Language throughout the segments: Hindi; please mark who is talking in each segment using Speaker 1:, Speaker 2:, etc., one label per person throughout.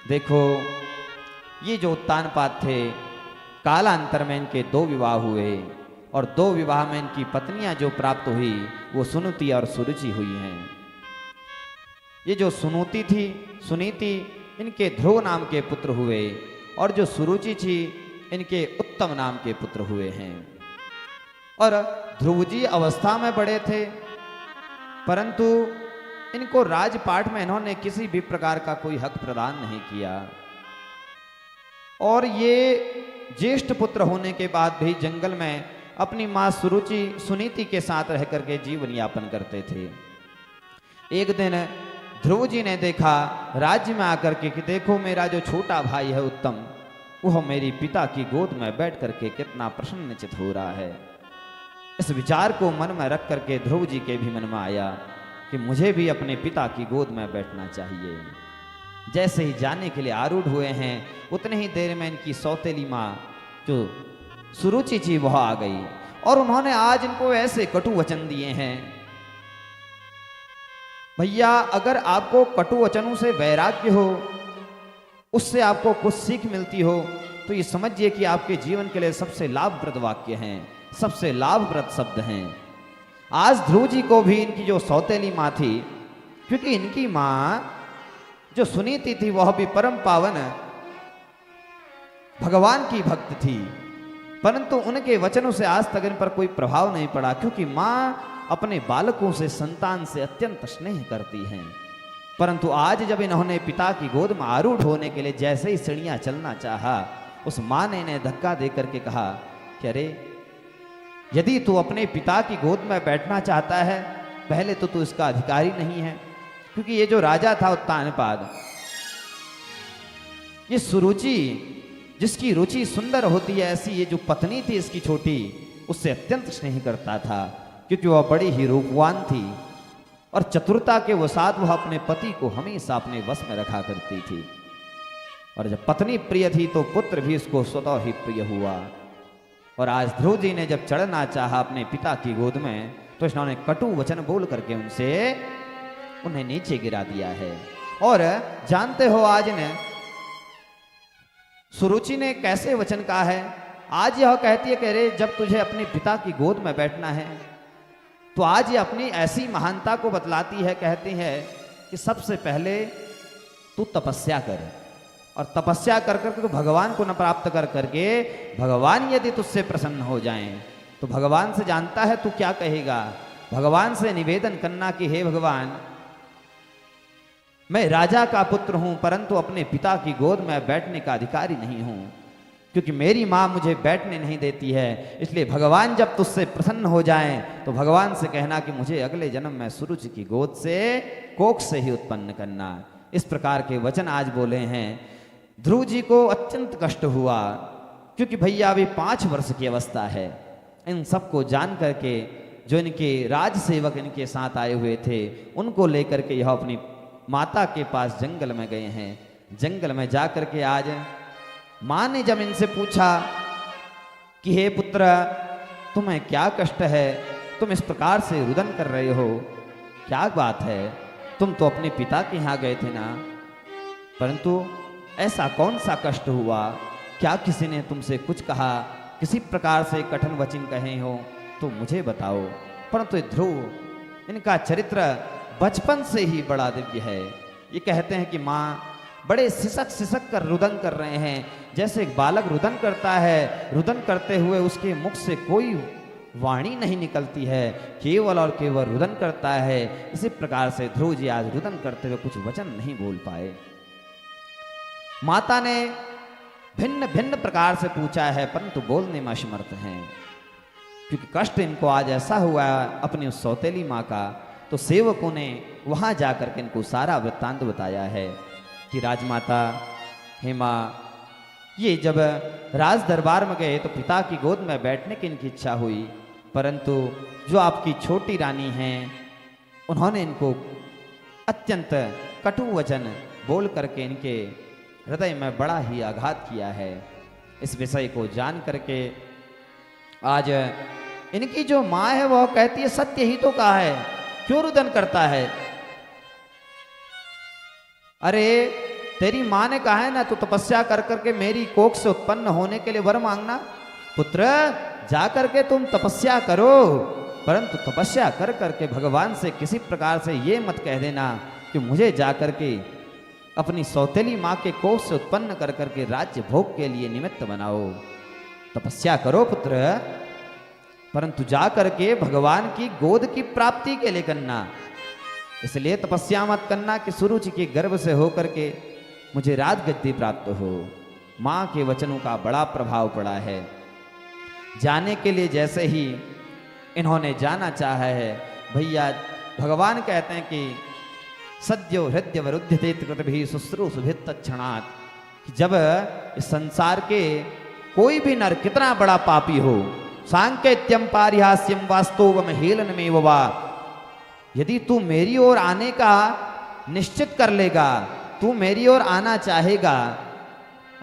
Speaker 1: देखो ये जो उत्तानपाद थे, कालांतर में इनके 2 विवाह हुए और 2 विवाह में इनकी पत्नियां जो प्राप्त हुई वो सुनीति और सुरुचि हुई हैं। ये जो सुनीति थी, सुनीति इनके ध्रुव नाम के पुत्र हुए और जो सुरुचि थी इनके उत्तम नाम के पुत्र हुए हैं। और ध्रुव जी अवस्था में बड़े थे, परंतु इनको राजपाट में इन्होंने किसी भी प्रकार का कोई हक प्रदान नहीं किया। और ये ज्येष्ठ पुत्र होने के बाद भी जंगल में अपनी मां सुरुचि सुनीति के साथ रह करके जीवन यापन करते थे। एक दिन ध्रुव जी ने देखा राज्य में आकर के कि देखो मेरा जो छोटा भाई है उत्तम, वह मेरी पिता की गोद में बैठ करके कितना प्रसन्नचित हो रहा है। इस विचार को मन में रख करके ध्रुव जी के भी मन में आया कि मुझे भी अपने पिता की गोद में बैठना चाहिए। जैसे ही जाने के लिए आरूढ़ हुए हैं उतने ही देर में इनकी सौतेली माँ जो सुरुचि जी वह आ गई और उन्होंने आज इनको ऐसे कटु वचन दिए हैं। भैया अगर आपको कटु वचनों से वैराग्य हो, उससे आपको कुछ सीख मिलती हो, तो ये समझिए कि आपके जीवन के लिए सबसे लाभप्रद वाक्य हैं, सबसे लाभप्रद शब्द हैं। आज ध्रुव जी को भी इनकी जो सौतेली माँ थी, क्योंकि इनकी माँ जो सुनीति थी वह भी परम पावन भगवान की भक्त थी, परंतु उनके वचनों से आज तक इन पर कोई प्रभाव नहीं पड़ा, क्योंकि माँ अपने बालकों से, संतान से अत्यंत स्नेह करती हैं। परंतु आज जब इन्होंने पिता की गोद में आरूढ़ होने के लिए जैसे ही सीढ़ियां चलना चाहा, उस माँ ने इन्हें धक्का दे करके कहा कि अरे यदि तू अपने पिता की गोद में बैठना चाहता है, पहले तो तू इसका अधिकारी नहीं है, क्योंकि ये जो राजा था उत्तानपाद, ये सुरुचि जिसकी रुचि सुंदर होती है, ऐसी ये जो पत्नी थी इसकी छोटी, उससे अत्यंत स्नेह करता था, क्योंकि वह बड़ी ही रूपवान थी और चतुरता के वसात वह अपने पति को हमेशा अपने वश में रखा करती थी। और जब पत्नी प्रिय थी तो पुत्र भी उसको स्वतः ही प्रिय हुआ। और आज ध्रुव जी ने जब चढ़ना चाहा अपने पिता की गोद में, तो इन्होंने कटु वचन बोल करके उन्हें नीचे गिरा दिया है। और जानते हो आज ने सुरुचि ने कैसे वचन कहा है। आज यह कहती है कि अरे जब तुझे अपने पिता की गोद में बैठना है, तो आज ये अपनी ऐसी महानता को बतलाती है, कहती है कि सबसे पहले तू तपस्या कर, और तपस्या कर करके तो भगवान को न प्राप्त कर करके भगवान यदि तुझसे प्रसन्न हो जाएं, तो भगवान से जानता है तू क्या कहेगा। भगवान से निवेदन करना कि हे भगवान, मैं राजा का पुत्र हूं, परंतु अपने पिता की गोद में बैठने का अधिकारी नहीं हूं, क्योंकि मेरी माँ मुझे बैठने नहीं देती है। इसलिए भगवान जब तुझसे प्रसन्न हो जाएं, तो भगवान से कहना कि मुझे अगले जन्म में सुरुचि की गोद से, कोख से ही उत्पन्न करना। इस प्रकार के वचन आज बोले हैं। ध्रुव जी को अत्यंत कष्ट हुआ, क्योंकि भैया अभी 5 वर्ष की अवस्था है। इन सबको जान करके जो इनके राज सेवक इनके साथ आए हुए थे, उनको लेकर के यह अपनी माता के पास जंगल में गए हैं। जंगल में जाकर के आज माँ ने जब इनसे पूछा कि हे पुत्र, तुम्हें क्या कष्ट है, तुम इस प्रकार से रुदन कर रहे हो, क्या बात है, तुम तो अपने पिता के यहाँ गए थे ना, परंतु ऐसा कौन सा कष्ट हुआ, क्या किसी ने तुमसे कुछ कहा, किसी प्रकार से कठिन वचन कहे हो तो मुझे बताओ। परंतु ध्रुव, इनका चरित्र बचपन से ही बड़ा दिव्य है। ये कहते हैं कि माँ बड़े सिसक सिसक कर रुदन कर रहे हैं, जैसे एक बालक रुदन करता है, रुदन करते हुए उसके मुख से कोई वाणी नहीं निकलती है, केवल और केवल रुदन करता है। इसी प्रकार से ध्रुव जी आज रुदन करते हुए कुछ वचन नहीं बोल पाए। माता ने भिन्न भिन्न प्रकार से पूछा है, परंतु बोलने में असमर्थ हैं, क्योंकि कष्ट इनको आज ऐसा हुआ अपनी उस सौतेली माँ का। तो सेवकों ने वहां जाकर के इनको सारा वृत्तांत बताया है कि राजमाता हेमा, ये जब राज दरबार में गए तो पिता की गोद में बैठने की इनकी इच्छा हुई, परंतु जो आपकी छोटी रानी हैं उन्होंने इनको अत्यंत कटु वचन बोल करके इनके हृदय में बड़ा ही आघात किया है। इस विषय को जान करके आज इनकी जो माँ है वह कहती है सत्य ही तो कहा है, क्यों रुदन करता है। अरे तेरी माँ ने कहा है ना तू तपस्या कर करके मेरी कोख से उत्पन्न होने के लिए वर मांगना। पुत्र जा करके तुम तपस्या करो, परंतु तपस्या कर करके भगवान से किसी प्रकार से ये मत कह देना कि मुझे जा करके अपनी सौतेली माँ के कोख से उत्पन्न कर करके राज्य भोग के लिए निमित्त बनाओ। तपस्या करो पुत्र, परंतु जा करके भगवान की गोद की प्राप्ति के लिए करना। इसलिए तपस्या मत करना कि सुरुचि के गर्भ से होकर के मुझे राजगद्दी प्राप्त हो। माँ के वचनों का बड़ा प्रभाव पड़ा है। जाने के लिए जैसे ही इन्होंने जाना चाहा है, भैया भगवान कहते हैं कि सद्यो हृदय वरुध्यते कृत भी शुश्रूषुभित तत्क्षणात्, कि जब इस संसार के कोई भी नर कितना बड़ा पापी हो, सांकेत्यम पारिहास्यम वास्तवम हेलनमेव वा, यदि तू मेरी ओर आने का निश्चित कर लेगा, तू मेरी ओर आना चाहेगा,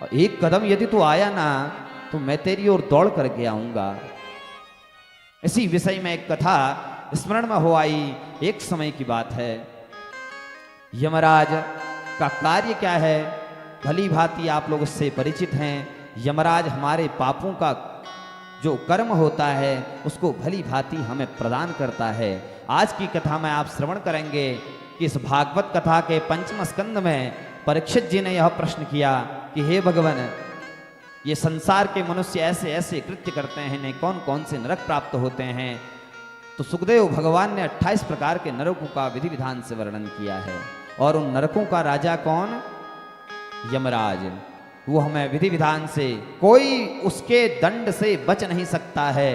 Speaker 1: और एक कदम यदि तू आया ना तो मैं तेरी ओर दौड़ करके आऊंगा। इसी विषय में एक कथा स्मरण में हो आई। एक समय की बात है, यमराज का कार्य क्या है भली भांति आप लोग इससे परिचित हैं। यमराज हमारे पापों का जो कर्म होता है उसको भली भांति हमें प्रदान करता है। आज की कथा में आप श्रवण करेंगे कि इस भागवत कथा के 5वें स्कंद में परीक्षित जी ने यह प्रश्न किया कि हे भगवान, ये संसार के मनुष्य ऐसे ऐसे कृत्य करते हैं, इन्हें कौन कौन से नरक प्राप्त होते हैं। तो सुखदेव भगवान ने 28 प्रकार के नरकों का विधि विधान से वर्णन किया है, और उन नरकों का राजा कौन? यमराज। वो हमें विधि विधान से, कोई उसके दंड से बच नहीं सकता है।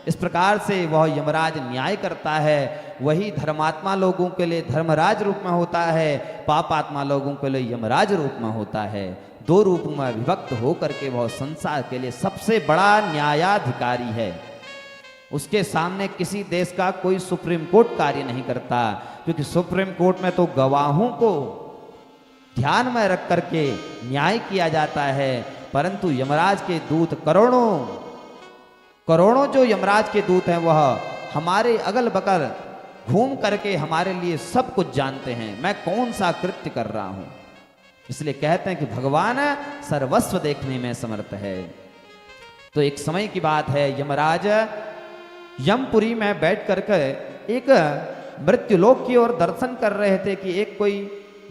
Speaker 1: इस प्रकार से वह यमराज न्याय करता है। वही धर्मात्मा लोगों के लिए धर्मराज रूप में होता है, पापात्मा लोगों के लिए यमराज रूप में होता है। दो रूप में विभक्त होकर के वह संसार के लिए सबसे बड़ा न्यायाधिकारी है। उसके सामने किसी देश का कोई सुप्रीम कोर्ट कार्य नहीं करता, क्योंकि सुप्रीम कोर्ट में तो गवाहों को ध्यान में रख करके न्याय किया जाता है, परंतु यमराज के दूत करोड़ों करोड़ों जो यमराज के दूत हैं वह हमारे अगल बगल घूम करके हमारे लिए सब कुछ जानते हैं, मैं कौन सा कृत्य कर रहा हूं। इसलिए कहते हैं कि भगवान सर्वस्व देखने में समर्थ है। तो एक समय की बात है, यमराज यमपुरी में बैठ करके एक मृत्युलोक की ओर दर्शन कर रहे थे कि एक कोई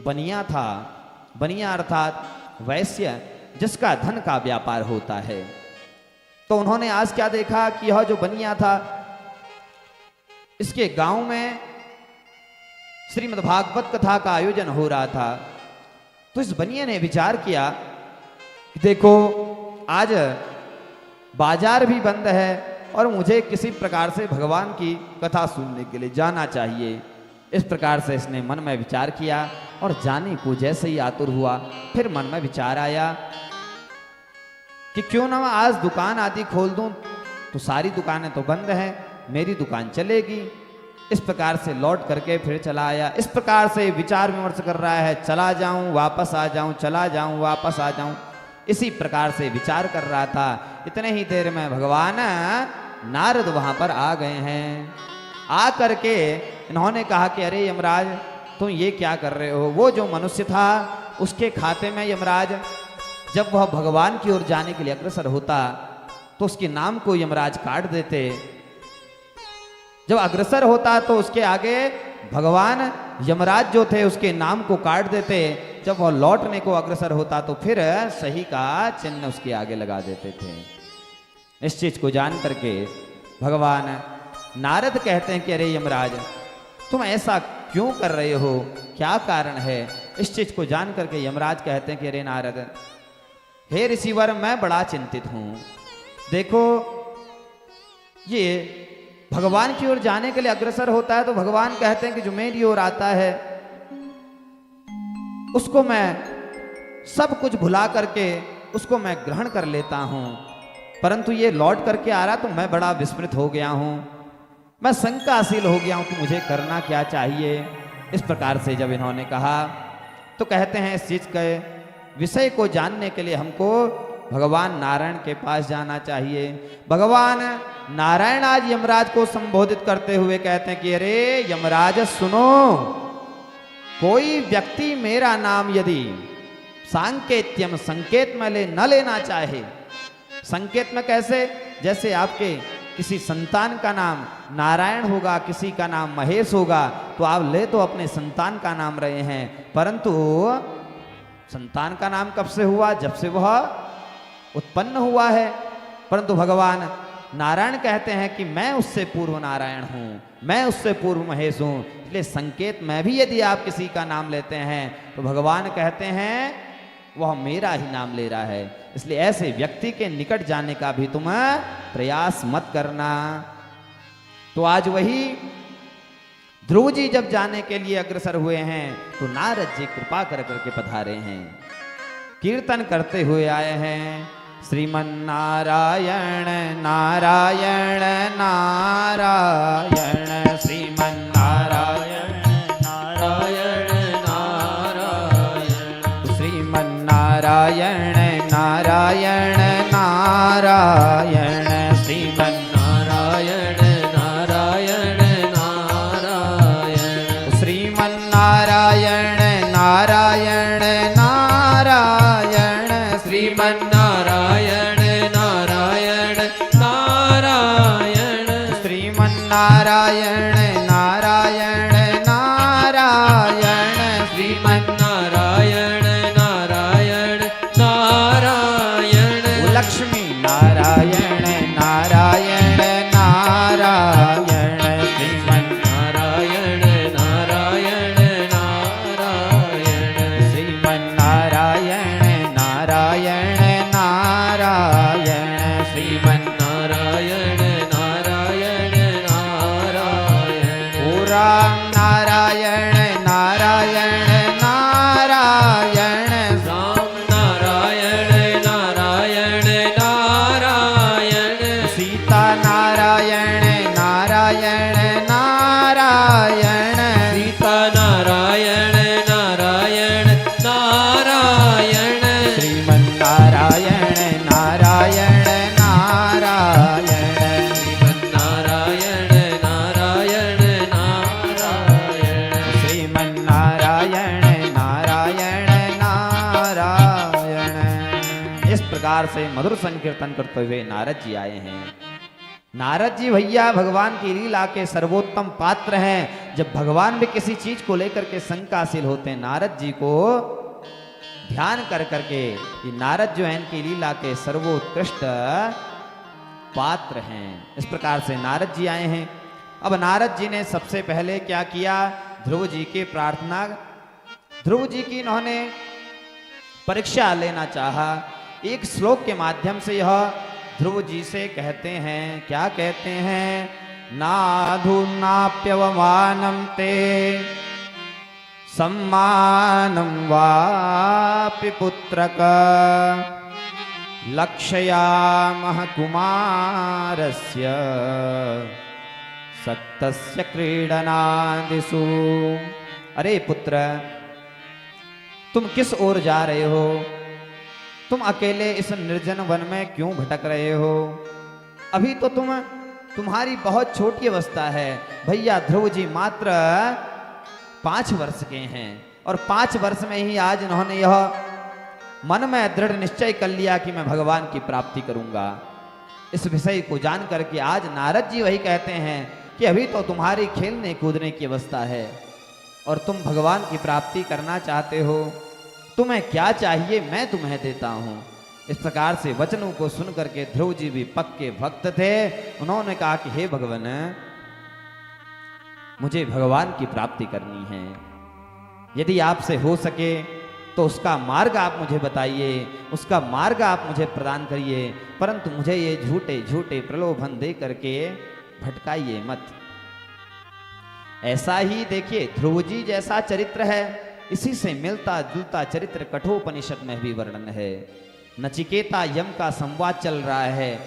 Speaker 1: बनिया था, बनिया अर्थात वैश्य, जिसका धन का व्यापार होता है। तो उन्होंने आज क्या देखा कि यह जो बनिया था, इसके गांव में श्रीमद् भागवत कथा का आयोजन हो रहा था। तो इस बनिया ने विचार किया कि देखो आज बाजार भी बंद है और मुझे किसी प्रकार से भगवान की कथा सुनने के लिए जाना चाहिए। इस प्रकार से इसने मन में विचार किया और जाने को जैसे ही आतुर हुआ, फिर मन में विचार आया कि क्यों ना आज दुकान आदि खोल दूं, तो सारी दुकानें तो बंद हैं, मेरी दुकान चलेगी। इस प्रकार से लौट करके फिर चला आया। इस प्रकार से विचार विमर्श कर रहा है, चला जाऊं वापस आ जाऊं, चला जाऊं वापस आ जाऊं, इसी प्रकार से विचार कर रहा था। इतने ही देर में भगवान नारद वहां पर आ गए हैं। आ करके इन्होंने कहा कि अरे यमराज, तुम ये क्या कर रहे हो? वो जो मनुष्य था उसके खाते में यमराज जब वह भगवान की ओर जाने के लिए अग्रसर होता तो उसके नाम को यमराज काट देते। जब अग्रसर होता तो उसके आगे भगवान यमराज जो थे उसके नाम को काट देते। जब वह लौटने को अग्रसर होता तो फिर सही का चिन्ह उसके आगे लगा देते थे। इस चीज को जान करके भगवान नारद कहते हैं कि अरे यमराज, तुम ऐसा क्यों कर रहे हो, क्या कारण है? इस चीज को जान करके यमराज कहते हैं कि अरे नारद, हे ऋषिवर, मैं बड़ा चिंतित हूं। देखो, ये भगवान की ओर जाने के लिए अग्रसर होता है तो भगवान कहते हैं कि जो मेरी ओर आता है उसको मैं सब कुछ भुला करके उसको मैं ग्रहण कर लेता हूं, परंतु ये लौट करके आ रहा तो मैं बड़ा विस्मृत हो गया हूं, मैं शंकाशील हो गया हूं कि मुझे करना क्या चाहिए। इस प्रकार से जब इन्होंने कहा तो कहते हैं इस चीज के विषय को जानने के लिए हमको भगवान नारायण के पास जाना चाहिए। भगवान नारायण आज यमराज को संबोधित करते हुए कहते हैं कि अरे यमराज सुनो, कोई व्यक्ति मेरा नाम यदि सांकेत्यम संकेत में न लेना चाहे। संकेत में कैसे? जैसे आपके किसी संतान का नाम नारायण होगा, किसी का नाम महेश होगा, तो आप ले तो अपने संतान का नाम रहे हैं, परंतु संतान का नाम कब से हुआ? जब से वह उत्पन्न हुआ है। परंतु भगवान नारायण कहते हैं कि मैं उससे पूर्व नारायण हूं, मैं उससे पूर्व महेश हूं। इसलिए संकेत में भी यदि आप किसी का नाम लेते हैं तो भगवान कहते हैं वह मेरा ही नाम ले रहा है। इसलिए ऐसे व्यक्ति के निकट जाने का भी तुम प्रयास मत करना। तो आज वही ध्रुव जी जब जाने के लिए अग्रसर हुए हैं तो नारद जी कृपा कर करके पधारे हैं, कीर्तन करते हुए आए हैं। श्रीमन्नारायण नारायण नारायण, श्रीमन्नारायण नारायण नारायण, श्रीमन्नारायण नारायण नारायण, श्रीमन्नारायण नारायण नारायण, श्रीमन्नारायण नारायण नारायण, श्रीमन्नारायण नारायण नारायण, श्रीमन्नारायण नारायण नारायण, श्रीमन्नारायण नारायण नारायण, लक्ष्मी नारायण नारायण नारायण, श्रीमन्नारायण नारायण नारायण, श्रीमन्नारायण नारायण नारायण, श्रीमन्नारायण नारायण नारायण, पूरा नारायण नारायण नारायण, राम नारायण नारायण नारायण, सीता नारायण नारायण नारायण, सीता नारायण नारायण नारायण, श्रीमन्नारायण नारायण नारायण, श्रीमन्नारायण नारायण नारायण, श्रीमन्नारायण नारायण नारायण। इस प्रकार से मधुर संकीर्तन करते हुए नारद जी आए हैं। नारद जी भैया भगवान की लीला के सर्वोत्तम पात्र हैं। जब भगवान भी किसी चीज को लेकर के शंकाशील होते हैं, नारद जी को ध्यान कर करके, ये नारद जो है इनकी लीला के सर्वोत्कृष्ट पात्र हैं। इस प्रकार से नारद जी आए हैं। अब नारद जी ने सबसे पहले क्या किया? ध्रुव जी की प्रार्थना, ध्रुव जी की इन्होंने परीक्षा लेना चाहा। एक श्लोक के माध्यम से यह ध्रुव जी से कहते हैं, क्या कहते हैं? नाधुनाप्यवमानं ते सम्मानं वापि पुत्रक, लक्षयामः कुमारस्य सक्तस्य क्रीडनादिषु। अरे पुत्र, तुम किस ओर जा रहे हो? तुम अकेले इस निर्जन वन में क्यों भटक रहे हो? अभी तो तुम्हारी बहुत छोटी अवस्था है। भैया ध्रुव जी मात्र 5 वर्ष के हैं और 5 वर्ष में ही आज इन्होंने यह मन में दृढ़ निश्चय कर लिया कि मैं भगवान की प्राप्ति करूंगा। इस विषय को जान करके आज नारद जी वही कहते हैं कि अभी तो तुम्हारी खेलने कूदने की अवस्था है और तुम भगवान की प्राप्ति करना चाहते हो। तुम्हें क्या चाहिए मैं तुम्हें देता हूं। इस प्रकार से वचनों को सुन करके ध्रुव जी भी पक्के भक्त थे। उन्होंने कहा कि हे भगवान, मुझे भगवान की प्राप्ति करनी है। यदि आपसे हो सके तो उसका मार्ग आप मुझे बताइए, उसका मार्ग आप मुझे प्रदान करिए, परंतु मुझे ये झूठे झूठे प्रलोभन दे करके भटकाइए मत। ऐसा ही देखिए ध्रुव जी जैसा चरित्र है, इसी से मिलता जुलता चरित्र कठोपनिषद में भी वर्णन है। नचिकेता यम का संवाद चल रहा है।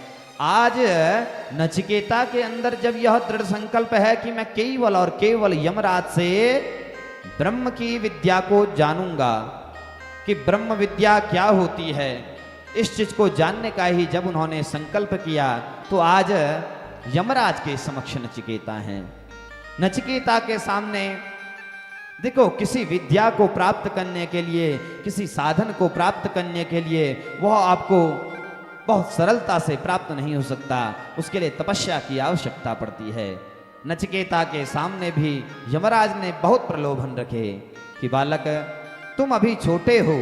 Speaker 1: आज नचिकेता के अंदर जब यह दृढ़ संकल्प है कि मैं केवल और केवल यमराज से ब्रह्म की विद्या को जानूंगा, कि ब्रह्म विद्या क्या होती है, इस चीज को जानने का ही जब उन्होंने संकल्प किया तो आज यमराज के समक्ष नचिकेता हैं। नचिकेता के सामने देखो, किसी विद्या को प्राप्त करने के लिए, किसी साधन को प्राप्त करने के लिए वह आपको बहुत सरलता से प्राप्त नहीं हो सकता, उसके लिए तपस्या की आवश्यकता पड़ती है। नचिकेता के सामने भी यमराज ने बहुत प्रलोभन रखे कि बालक, तुम अभी छोटे हो,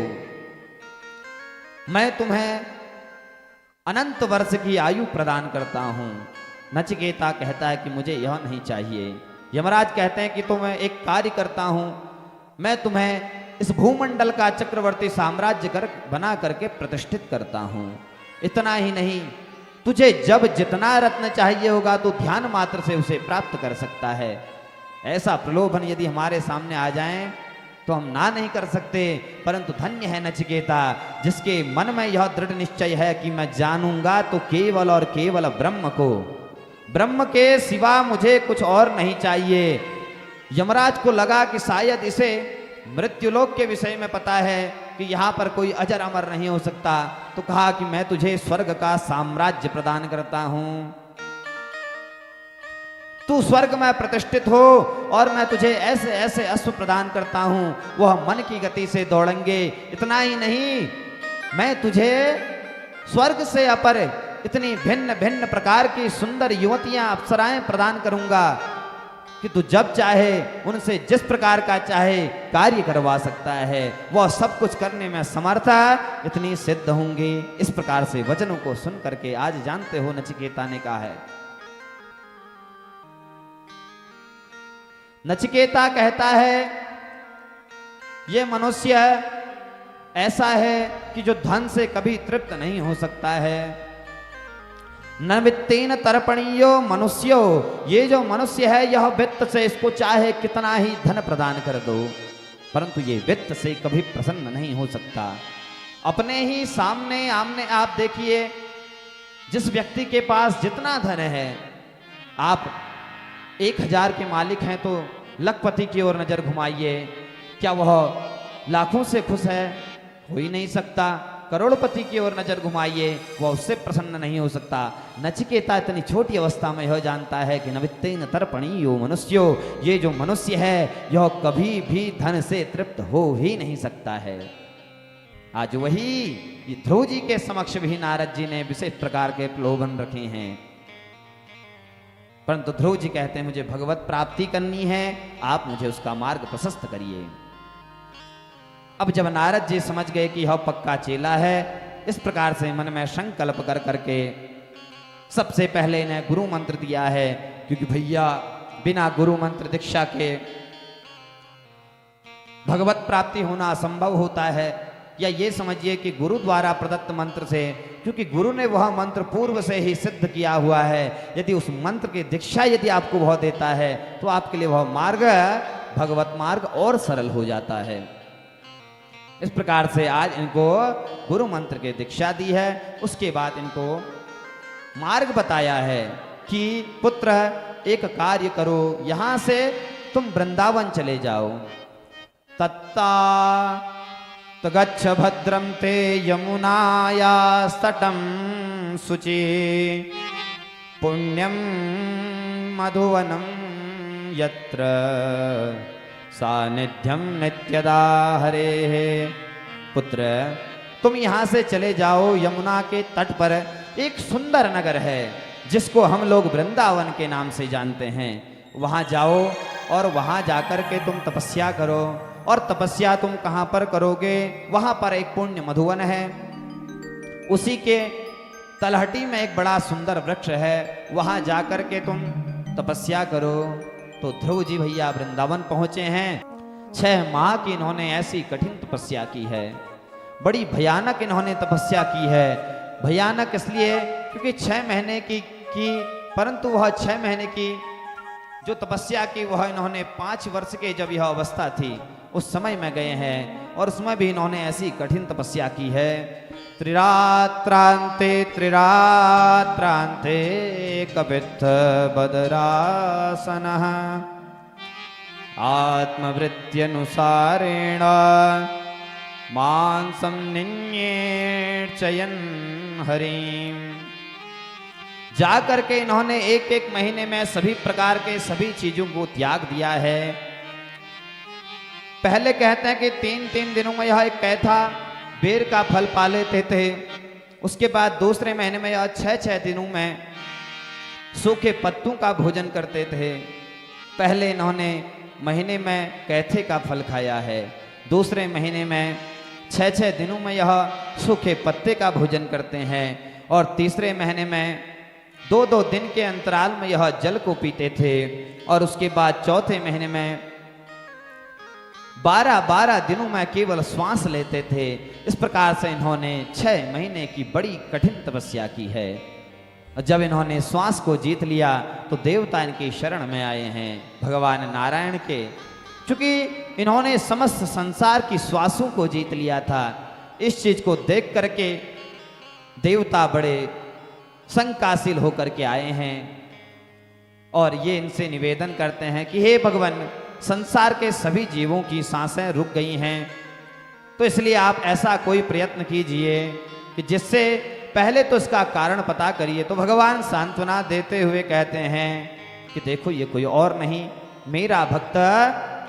Speaker 1: मैं तुम्हें अनंत वर्ष की आयु प्रदान करता हूं। नचिकेता कहता है कि मुझे यह नहीं चाहिए। यमराज कहते हैं कि तो मैं एक कार्य करता हूं, मैं तुम्हें इस भूमंडल का चक्रवर्ती साम्राज्य बना करके प्रतिष्ठित करता हूं। इतना ही नहीं, तुझे जब जितना रत्न चाहिए होगा तो ध्यान मात्र से उसे प्राप्त कर सकता है। ऐसा प्रलोभन यदि हमारे सामने आ जाए तो हम ना नहीं कर सकते, परंतु धन्य है नचिकेता जिसके मन में यह दृढ़ निश्चय है कि मैं जानूंगा तो केवल और केवल ब्रह्म को, ब्रह्म के सिवा मुझे कुछ और नहीं चाहिए। यमराज को लगा कि शायद इसे मृत्युलोक के विषय में पता है कि यहाँ पर कोई अजर अमर नहीं हो सकता, तो कहा कि मैं तुझे स्वर्ग का साम्राज्य प्रदान करता हूं, तू स्वर्ग में प्रतिष्ठित हो और मैं तुझे ऐसे ऐसे अश्व प्रदान करता हूं, वह मन की गति से दौड़ेंगे। इतना ही नहीं, मैं तुझे स्वर्ग से अपर इतनी भिन्न भिन्न प्रकार की सुंदर युवतियां, अप्सराएं प्रदान करूंगा कि तू जब चाहे उनसे जिस प्रकार का चाहे कार्य करवा सकता है, वह सब कुछ करने में समर्थ इतनी सिद्ध होंगे। इस प्रकार से वचनों को सुन करके आज जानते हो नचिकेता ने कहा है। नचिकेता कहता है, ये मनुष्य ऐसा है कि जो धन से कभी तृप्त नहीं हो सकता है। न वित्तेन तर्पणीयो मनुष्यो, ये जो मनुष्य है यह वित्त से इसको चाहे कितना ही धन प्रदान कर दो, परंतु ये वित्त से कभी प्रसन्न नहीं हो सकता। अपने ही सामने आमने आप देखिए, जिस व्यक्ति के पास जितना धन है, आप 1000 के मालिक हैं तो लखपति की ओर नजर घुमाइए, क्या वह लाखों से खुश है? हो ही नहीं सकता। करोड़पति की ओर नजर घुमाइए, वह उससे प्रसन्न नहीं हो सकता। नचिकेता इतनी छोटी अवस्था में यह जानता है कि न वित्तेन तर्पणीयो मनुष्यो, ये जो मनुष्य है यह कभी भी धन से तृप्त हो ही नहीं सकता है। आज वही ध्रुव जी के समक्ष भी नारद जी ने विशेष प्रकार के प्रलोभन रखे हैं, परंतु ध्रुव जी कहते हैं मुझे भगवत प्राप्ति करनी है, आप मुझे उसका मार्ग प्रशस्त करिए। अब जब नारद जी समझ गए कि यह पक्का चेला है, इस प्रकार से मन में संकल्प कर करके सबसे पहले इन्हें गुरु मंत्र दिया है, क्योंकि भैया बिना गुरु मंत्र दीक्षा के भगवत प्राप्ति होना असंभव होता है। या ये समझिए कि गुरु द्वारा प्रदत्त मंत्र से, क्योंकि गुरु ने वह मंत्र पूर्व से ही सिद्ध किया हुआ है, यदि उस मंत्र की दीक्षा यदि आपको वह देता है तो आपके लिए वह मार्ग, भगवत मार्ग और सरल हो जाता है। इस प्रकार से आज इनको गुरु मंत्र की दीक्षा दी है। उसके बाद इनको मार्ग बताया है कि पुत्र एक कार्य करो, यहां से तुम वृंदावन चले जाओ। तत्ता गच्छ भद्रम ते यमुनायास्तटं शुचि पुण्यम मधुवनम यत्र सानिध्यम नित्यदा हरे। पुत्र तुम यहाँ से चले जाओ, यमुना के तट पर एक सुंदर नगर है जिसको हम लोग वृंदावन के नाम से जानते हैं। वहाँ जाओ और वहाँ जाकर के तुम तपस्या करो। और तपस्या तुम कहाँ पर करोगे? वहाँ पर एक पुण्य मधुवन है, उसी के तलहटी में एक बड़ा सुंदर वृक्ष है, वहाँ जाकर के तुम तपस्या करो। तो ध्रुव जी भैया वृंदावन पहुंचे हैं। 6 माह की इन्होंने ऐसी कठिन तपस्या की है, बड़ी भयानक इन्होंने तपस्या की है। भयानक इसलिए क्योंकि 6 महीने की परंतु वह 6 महीने की जो तपस्या की वह इन्होंने 5 वर्ष के जब यह अवस्था थी उस समय में गए हैं, और उसमें भी इन्होंने ऐसी कठिन तपस्या की है। त्रिरात्रांते कपित्थ बदरासनः आत्मवृत्त्यनुसारेण मांसं निन्येर्चयन् हरिम्। जा करके इन्होंने 1-1 महीने में सभी प्रकार के सभी चीजों को त्याग दिया है। पहले कहते हैं कि 3-3 दिनों में यह एक कैथा बेर का फल पा लेते थे। उसके बाद दूसरे महीने में यह 6-6 दिनों में सूखे पत्तों का भोजन करते थे। पहले इन्होंने महीने में कैथे का फल खाया है, दूसरे महीने में 6-6 दिनों में यह सूखे पत्ते का भोजन करते हैं, और तीसरे महीने में 2-2 दिन के अंतराल में यह जल को पीते थे, और उसके बाद चौथे महीने में 12-12 दिनों में केवल श्वास लेते थे। इस प्रकार से इन्होंने 6 महीने की बड़ी कठिन तपस्या की है। जब इन्होंने श्वास को जीत लिया तो देवता इनकी शरण में आए हैं, भगवान नारायण के। चूंकि इन्होंने समस्त संसार की श्वासों को जीत लिया था, इस चीज को देख करके देवता बड़े शंकाशील होकर के आए हैं, और ये इनसे निवेदन करते हैं कि हे भगवान, संसार के सभी जीवों की सांसें रुक गई हैं, तो इसलिए आप ऐसा कोई प्रयत्न कीजिए कि जिससे पहले तो इसका कारण पता करिए। तो भगवान सांत्वना देते हुए कहते हैं कि देखो, ये कोई और नहीं, मेरा भक्त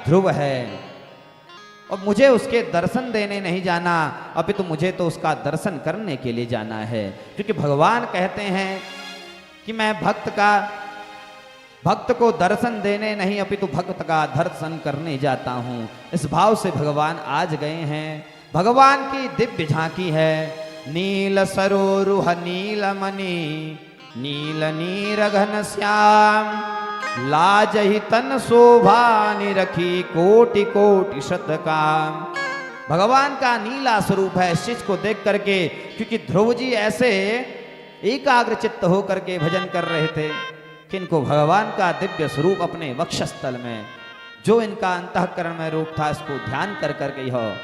Speaker 1: ध्रुव है, और मुझे उसके दर्शन देने नहीं जाना, अभी तो मुझे तो उसका दर्शन करने के लिए जाना है। क्योंकि भगवान कहते हैं कि मैं भक्त को दर्शन देने नहीं, अभी तो भक्त का दर्शन करने जाता हूं। इस भाव से भगवान आज गए हैं। भगवान की दिव्य झांकी है। नील सरोरुह नीलमणि नील नीर घन श्याम, लाज ही तन शोभा निरखी कोटि कोटि शतकाम। भगवान का नीला स्वरूप है। इस चीज को देख करके, क्योंकि ध्रुव जी ऐसे एकाग्र चित्त होकर के भजन कर रहे थे कि इनको भगवान का दिव्य स्वरूप अपने वक्षस्थल में, जो इनका अंतःकरण में रूप था, इसको ध्यान कर करके यह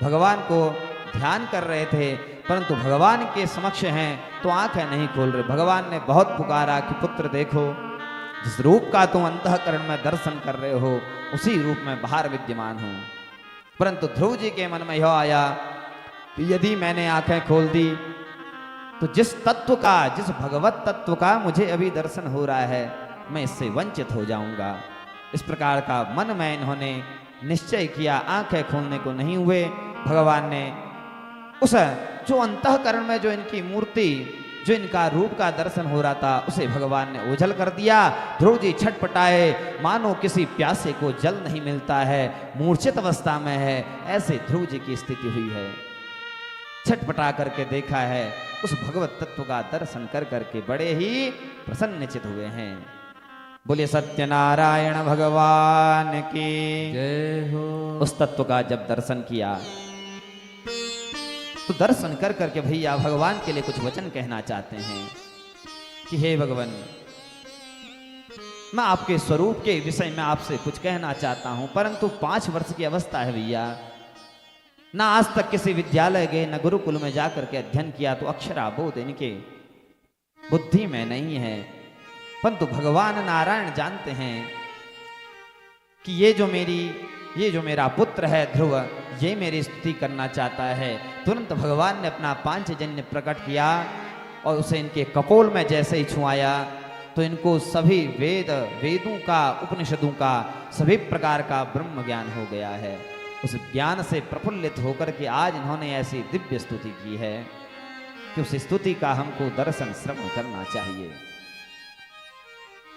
Speaker 1: भगवान को ध्यान कर रहे थे। परंतु भगवान के समक्ष हैं तो आंखें नहीं खोल रहे। भगवान ने बहुत पुकारा कि पुत्र देखो, जिस रूप का तुम अंतःकरण में दर्शन कर रहे हो, उसी रूप में बाहर विद्यमान हूं। परंतु ध्रुव जी के मन में यह आया कि यदि मैंने आंखें खोल दी तो जिस तत्व का, जिस भगवत तत्व का मुझे अभी दर्शन हो रहा है, मैं इससे वंचित हो जाऊंगा। इस प्रकार का मन में इन्होंने निश्चय किया। आंखें खोलने को नहीं हुए। भगवान ने उस जो अंतःकरण में जो इनकी मूर्ति, जो इनका रूप का दर्शन हो रहा था, उसे भगवान ने ओझल कर दिया। ध्रुव जी छटपटाए, मानो किसी प्यासे को जल नहीं मिलता है, मूर्छित अवस्था में है। ऐसे ध्रुव जी की स्थिति हुई है। छटपटा करके देखा है, उस भगवत तत्व का दर्शन कर करके बड़े ही प्रसन्नचित हुए हैं। बोले सत्यनारायण भगवान की जय हो। उस तत्व का जब दर्शन किया तो दर्शन कर करके भैया भगवान के लिए कुछ वचन कहना चाहते हैं कि हे भगवान, मैं आपके स्वरूप के विषय में आपसे कुछ कहना चाहता हूं, परंतु 5 वर्ष की अवस्था है भैया, ना आज तक किसी विद्यालय गए, न गुरुकुल में जाकर के अध्ययन किया, तो अक्षराबोध इनके बुद्धि में नहीं है। परंतु भगवान नारायण जानते हैं कि ये जो मेरा पुत्र है ध्रुव, ये मेरी स्तुति करना चाहता है। तुरंत भगवान ने अपना पांचजन्य प्रकट किया और उसे इनके कपोल में जैसे ही छुआया तो इनको सभी वेदों का, उपनिषदों का, सभी प्रकार का ब्रह्म ज्ञान हो गया है। उस ज्ञान से प्रफुल्लित होकर के आज इन्होंने ऐसी दिव्य स्तुति की है कि उस स्तुति का हमको दर्शन श्रवण करना चाहिए।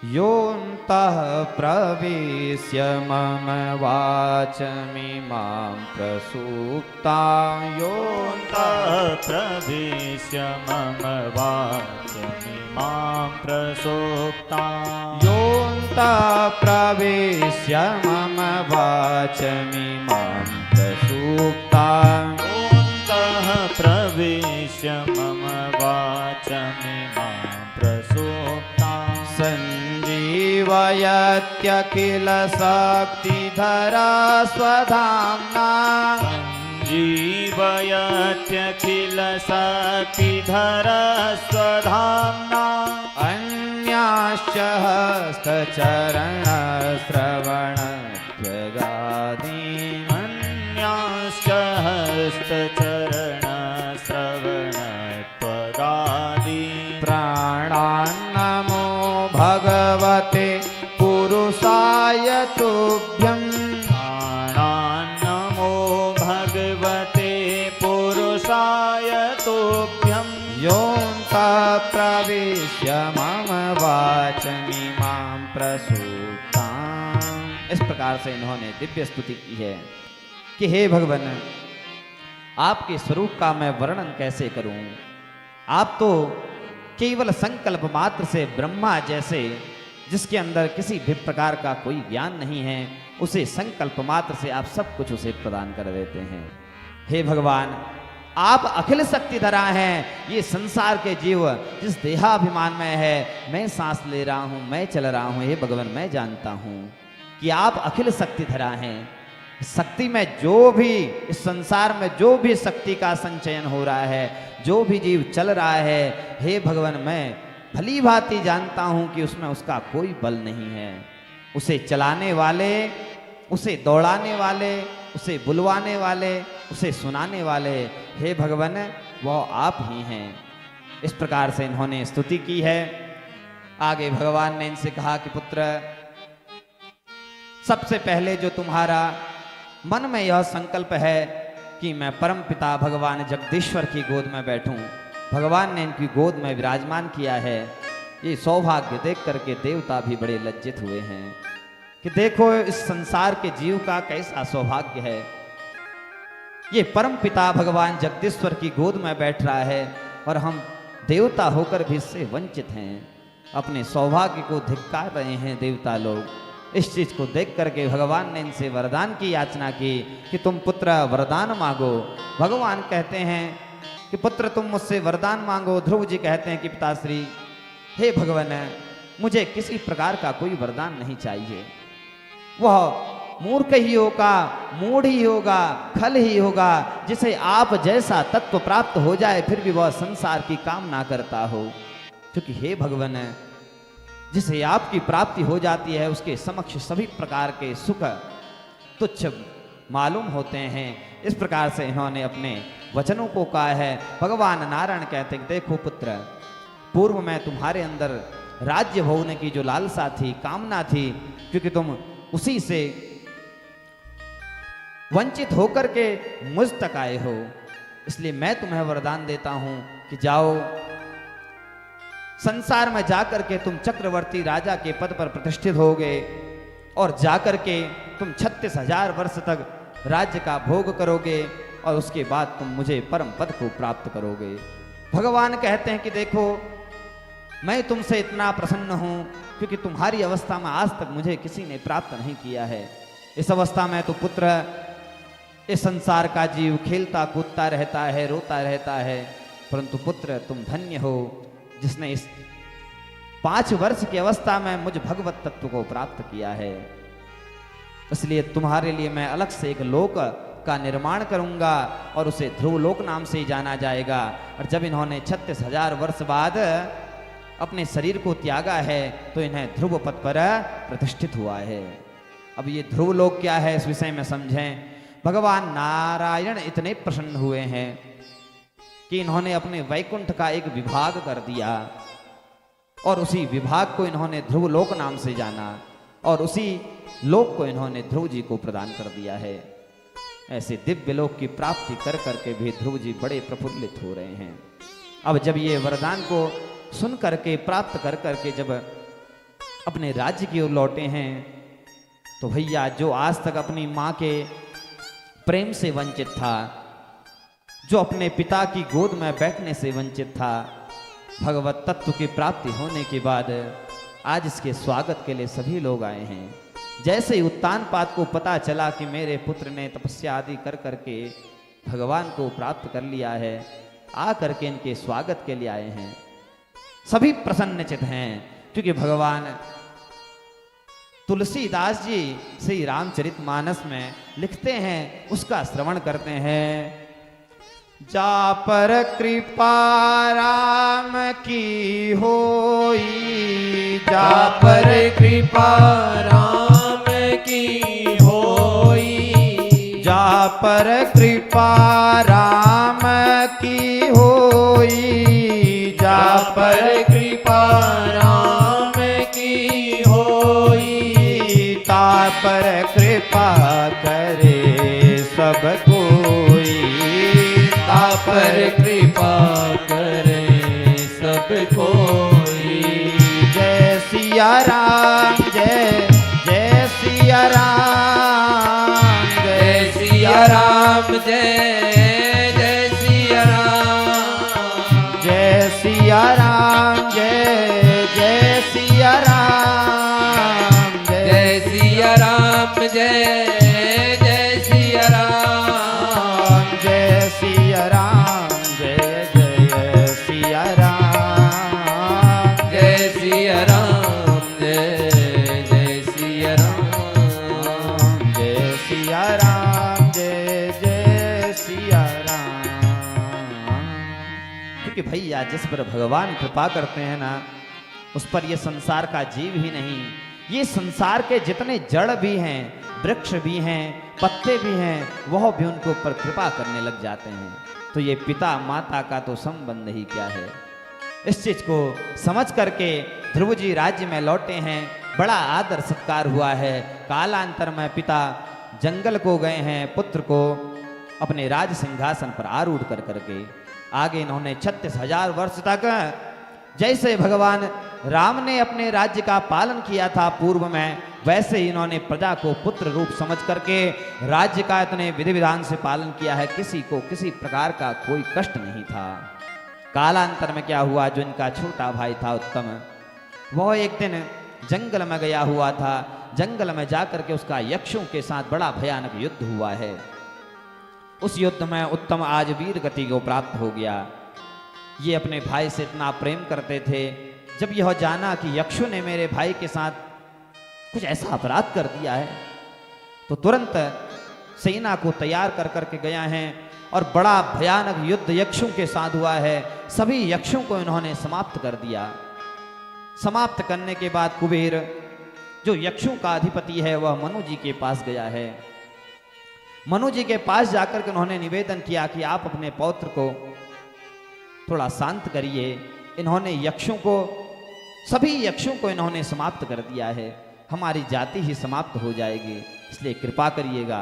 Speaker 1: योऽन्तः प्रविश्य मम वाचमिमां प्रसूक्तां,
Speaker 2: योऽन्तः प्रविश्य मम वाचमिमां प्रसूक्तां,
Speaker 1: योऽन्तः प्रविश्य मम वाचमिमां प्रसूक्तां,
Speaker 2: योऽन्तः प्रविश्य मम वाचमिमां प्रसूक्तां,
Speaker 1: संजीवयत्यखिल शक्तिधरा स्वधाम्ना,
Speaker 2: संजीवयत्यखिल शक्तिधरा स्वधाम्ना,
Speaker 1: अन्याश्च हस्तचरणश्रवणत्वगादीन्,
Speaker 2: अन्याश्च हस्तचरणश्रवणत्वगादीन्,
Speaker 1: प्राणान्नमो भगवते पुरुषाय तुभ्यं,
Speaker 2: प्राणान्
Speaker 1: प्रविश्य मम वाचमिमां प्रसूताम्। इस प्रकार से इन्होंने दिव्य स्तुति की है कि हे भगवान, आपके स्वरूप का मैं वर्णन कैसे करूं। आप तो केवल संकल्प मात्र से ब्रह्मा जैसे, जिसके अंदर किसी भी प्रकार का कोई ज्ञान नहीं है, उसे संकल्प मात्र से आप सब कुछ उसे प्रदान कर देते हैं। हे भगवान, आप अखिल शक्ति धरा हैं। ये संसार के जीव जिस देहाभिमान में है, मैं सांस ले रहा हूं, मैं चल रहा हूं, हे भगवान मैं जानता हूं कि आप अखिल शक्ति धरा हैं। शक्ति में जो भी, इस संसार में जो भी शक्ति का संचयन हो रहा है, जो भी जीव चल रहा है, हे भगवान मैं भली भांति जानता हूं कि उसमें उसका कोई बल नहीं है। उसे चलाने वाले, उसे दौड़ाने वाले, उसे बुलवाने वाले, उसे सुनाने वाले, हे भगवान वह आप ही हैं। इस प्रकार से इन्होंने स्तुति की है। आगे भगवान ने इनसे कहा कि पुत्र, सबसे पहले जो तुम्हारा मन में यह संकल्प है कि मैं परम पिता भगवान जगदीश्वर की गोद में बैठूं, भगवान ने इनकी गोद में विराजमान किया है। ये सौभाग्य देख करके देवता भी बड़े लज्जित हुए हैं कि देखो इस संसार के जीव का कैसा सौभाग्य है। ये परम पिता भगवान जगदीश्वर की गोद में बैठ रहा है और हम देवता होकर भी इससे वंचित हैं। अपने सौभाग्य को धिक्कार रहे हैं देवता लोग। इस चीज को देख करके भगवान ने इनसे वरदान की याचना की कि तुम पुत्र वरदान मांगो। भगवान कहते हैं कि पुत्र तुम मुझसे वरदान मांगो। ध्रुव जी कहते हैं कि पिताश्री, हे भगवान, मुझे किसी प्रकार का कोई वरदान नहीं चाहिए। वह मूर्ख ही होगा, मूढ़ ही होगा, खल ही होगा, जिसे आप जैसा तत्व प्राप्त हो जाए फिर भी वह संसार की कामना करता हो। क्योंकि हे भगवान, जिसे आपकी प्राप्ति हो जाती है उसके समक्ष सभी प्रकार के सुख तुच्छ मालूम होते हैं। इस प्रकार से इन्होंने अपने वचनों को कहा है। भगवान नारायण कहते हैं, देखो पुत्र, पूर्व में तुम्हारे अंदर राज्य भोगने की जो लालसा थी, कामना थी, क्योंकि तुम उसी से वंचित होकर के मुझ तक आए हो, इसलिए मैं तुम्हें वरदान देता हूं कि जाओ संसार में जाकर के तुम चक्रवर्ती राजा के पद पर प्रतिष्ठित होगे और जाकर के तुम 36,000 वर्ष तक राज्य का भोग करोगे और उसके बाद तुम मुझे परम पद को प्राप्त करोगे। भगवान कहते हैं कि देखो, मैं तुमसे इतना प्रसन्न हूं क्योंकि तुम्हारी अवस्था में आज तक मुझे किसी ने प्राप्त नहीं किया है। इस अवस्था में तो पुत्र, इस संसार का जीव खेलता कूदता रहता है, रोता रहता है, परंतु पुत्र तुम धन्य हो जिसने इस 5 वर्ष की अवस्था में मुझ भगवत तत्व को प्राप्त किया है। इसलिए तुम्हारे लिए मैं अलग से एक लोक का निर्माण करूंगा और उसे ध्रुव लोक नाम से ही जाना जाएगा। और जब इन्होंने 36,000 वर्ष बाद अपने शरीर को त्यागा है तो इन्हें ध्रुव पद पर प्रतिष्ठित हुआ है। अब ये ध्रुव लोक क्या है इस विषय में समझें। भगवान नारायण इतने प्रसन्न हुए हैं कि इन्होंने अपने वैकुंठ का एक विभाग कर दिया और उसी विभाग को इन्होंने ध्रुव लोक नाम से जाना और उसी लोक को इन्होंने ध्रुव जी को प्रदान कर दिया है। ऐसे दिव्य लोक की प्राप्ति कर करके भी ध्रुव जी बड़े प्रफुल्लित हो रहे हैं। अब जब ये वरदान को सुन करके, प्राप्त कर करके जब अपने राज्य की ओर लौटे हैं तो भैया, जो आज तक अपनी माँ के प्रेम से वंचित था, जो अपने पिता की गोद में बैठने से वंचित था, भगवत तत्व की प्राप्ति होने के बाद आज इसके स्वागत के लिए सभी लोग आए हैं। जैसे ही उत्तानपाद को पता चला कि मेरे पुत्र ने तपस्या आदि कर करके भगवान को प्राप्त कर लिया है, आ करके इनके स्वागत के लिए आए हैं। सभी प्रसन्नचित हैं क्योंकि भगवान तुलसीदास जी श्री रामचरितमानस में लिखते हैं, उसका श्रवण करते हैं। जा पर कृपा राम की होई,
Speaker 3: जा पर कृपा राम की होई,
Speaker 1: जा पर कृपा राम की होई,
Speaker 3: जा पर कृपा राम की होई,
Speaker 1: ता पर कृपा करे सब कोई,
Speaker 3: ता पर कृपा करे सब सिया राम जय जय सिया राम
Speaker 1: जय सिया राम जय जय सिया राम
Speaker 3: जय सिया राम जय जय सिया राम
Speaker 1: जय सिया राम जय जय सिया राम
Speaker 3: जय सिया राम जय जय सिया राम
Speaker 1: जय सिया राम जय जय सिया राम। क्योंकि भैया जिस पर भगवान कृपा करते हैं ना, उस पर ये संसार का जीव ही नहीं, ये संसार के जितने जड़ भी हैं, वृक्ष भी हैं, पत्ते भी हैं, वह भी उनके ऊपर कृपा करने लग जाते हैं। तो ये पिता माता का तो संबंध ही क्या है। इस चीज को समझ करके ध्रुव जी राज्य में लौटे हैं, बड़ा आदर सत्कार हुआ है। कालांतर में पिता जंगल को गए हैं पुत्र को अपने राज सिंहासन पर आरूढ़ कर करके। आगे इन्होंने 36,000 वर्ष तक जैसे भगवान राम ने अपने राज्य का पालन किया था पूर्व में, वैसे ही इन्होंने प्रजा को पुत्र रूप समझ करके राज्य का इतने विधि विधान से पालन किया है। किसी को किसी प्रकार का कोई कष्ट नहीं था। कालांतर में क्या हुआ, जो इनका छोटा भाई था उत्तम, वह एक दिन जंगल में गया हुआ था। जंगल में जाकर के उसका यक्षों के साथ बड़ा भयानक युद्ध हुआ है। उस युद्ध में उत्तम आज वीर गति को प्राप्त हो गया। ये अपने भाई से इतना प्रेम करते थे। जब यह जाना कि यक्षों ने मेरे भाई के साथ कुछ ऐसा अपराध कर दिया है, तो तुरंत सेना को तैयार कर करके गया है और बड़ा भयानक युद्ध यक्षों के साथ हुआ है। सभी यक्षों को इन्होंने समाप्त कर दिया। समाप्त करने के बाद कुबेर, जो यक्षों का अधिपति है, वह मनु जी के पास गया है। मनु जी के पास जाकर के उन्होंने निवेदन किया कि आप अपने पौत्र को थोड़ा शांत करिए। इन्होंने यक्षों को, सभी यक्षों को इन्होंने समाप्त कर दिया है, हमारी जाति ही समाप्त हो जाएगी, इसलिए कृपा करिएगा।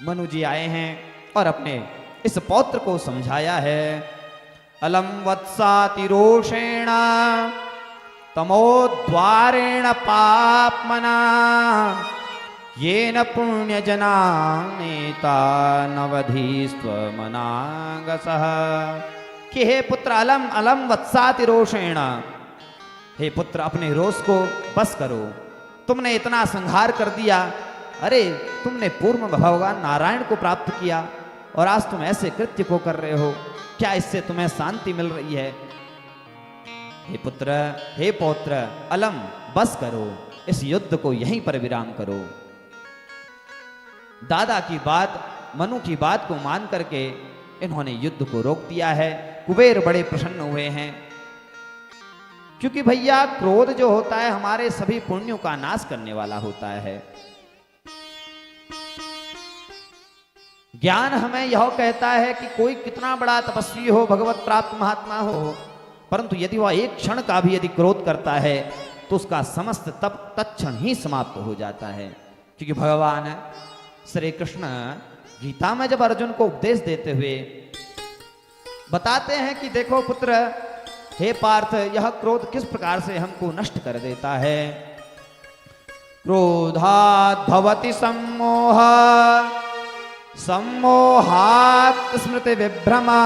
Speaker 1: मनु जी आए हैं और अपने इस पौत्र को समझाया है। अलम वत्सातिरोषेण तमोद्वारेण पापमना येन पुण्यजना नेता नवधीस्त्व मनागसः। कि हे पुत्र अलम अलम वत्सातिरोषेण, हे पुत्र अपने रोष को बस करो। तुमने इतना संहार कर दिया, अरे तुमने पूर्व में भगवान नारायण को प्राप्त किया और आज तुम ऐसे कृत्य को कर रहे हो, क्या इससे तुम्हें शांति मिल रही है? हे पुत्र, हे पौत्र, अलम बस करो, इस युद्ध को यहीं पर विराम करो। दादा की बात, मनु की बात को मान करके इन्होंने युद्ध को रोक दिया है। कुबेर बड़े प्रसन्न हुए हैं, क्योंकि भैया क्रोध जो होता है हमारे सभी पुण्यों का नाश करने वाला होता है। ज्ञान हमें यह कहता है कि कोई कितना बड़ा तपस्वी हो, भगवत प्राप्त महात्मा हो, परंतु यदि वह एक क्षण का भी यदि क्रोध करता है तो उसका समस्त तप तत्क्षण ही समाप्त हो जाता है। क्योंकि भगवान श्री कृष्ण गीता में जब अर्जुन को उपदेश देते हुए बताते हैं कि देखो पुत्र, हे पार्थ, यह क्रोध किस प्रकार से हमको नष्ट कर देता है। क्रोधात् भवति सम्मोह, सम्मोहात् स्मृति विभ्रमा,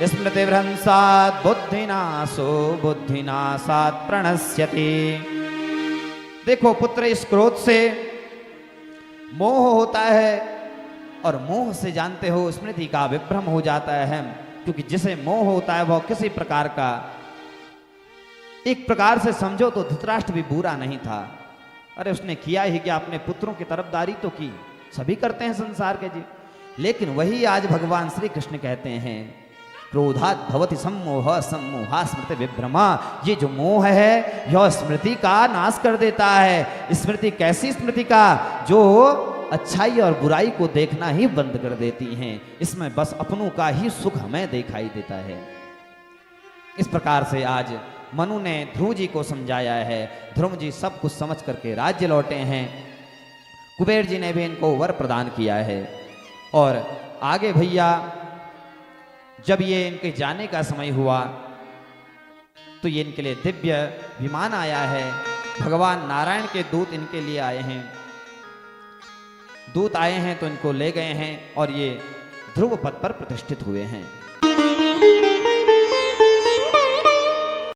Speaker 1: स्मृति भ्रंशात् बुद्धिनाशो, बुद्धिनाशात् प्रणश्यति। देखो पुत्र, इस क्रोध से मोह होता है और मोह से जानते हो स्मृति का विभ्रम हो जाता है। क्योंकि जिसे मोह होता है वह किसी प्रकार का, एक प्रकार से समझो तो धृतराष्ट्र भी बुरा नहीं था। अरे उसने किया ही क्या, अपने पुत्रों की तरफदारी तो की, सभी करते हैं संसार के जी। लेकिन वही आज भगवान श्री कृष्ण कहते हैं, क्रोधात् भवति सम्मोह, सम्मोहा स्मृति विभ्रमा। ये जो मोह है यह स्मृति का नाश कर देता है। स्मृति कैसी स्मृति का, जो अच्छाई और बुराई को देखना ही बंद कर देती हैं। इसमें बस अपनों का ही सुख हमें दिखाई देता है। इस प्रकार से आज मनु ने ध्रुव जी को समझाया है। ध्रुव जी सब कुछ समझ करके राज्य लौटे हैं। कुबेर जी ने भी इनको वर प्रदान किया है। और आगे भैया जब ये इनके जाने का समय हुआ तो ये इनके लिए दिव्य विमान आया है। भगवान नारायण के दूत इनके लिए आए हैं। दूत आए हैं तो इनको ले गए हैं और ये ध्रुव पद पर प्रतिष्ठित हुए हैं।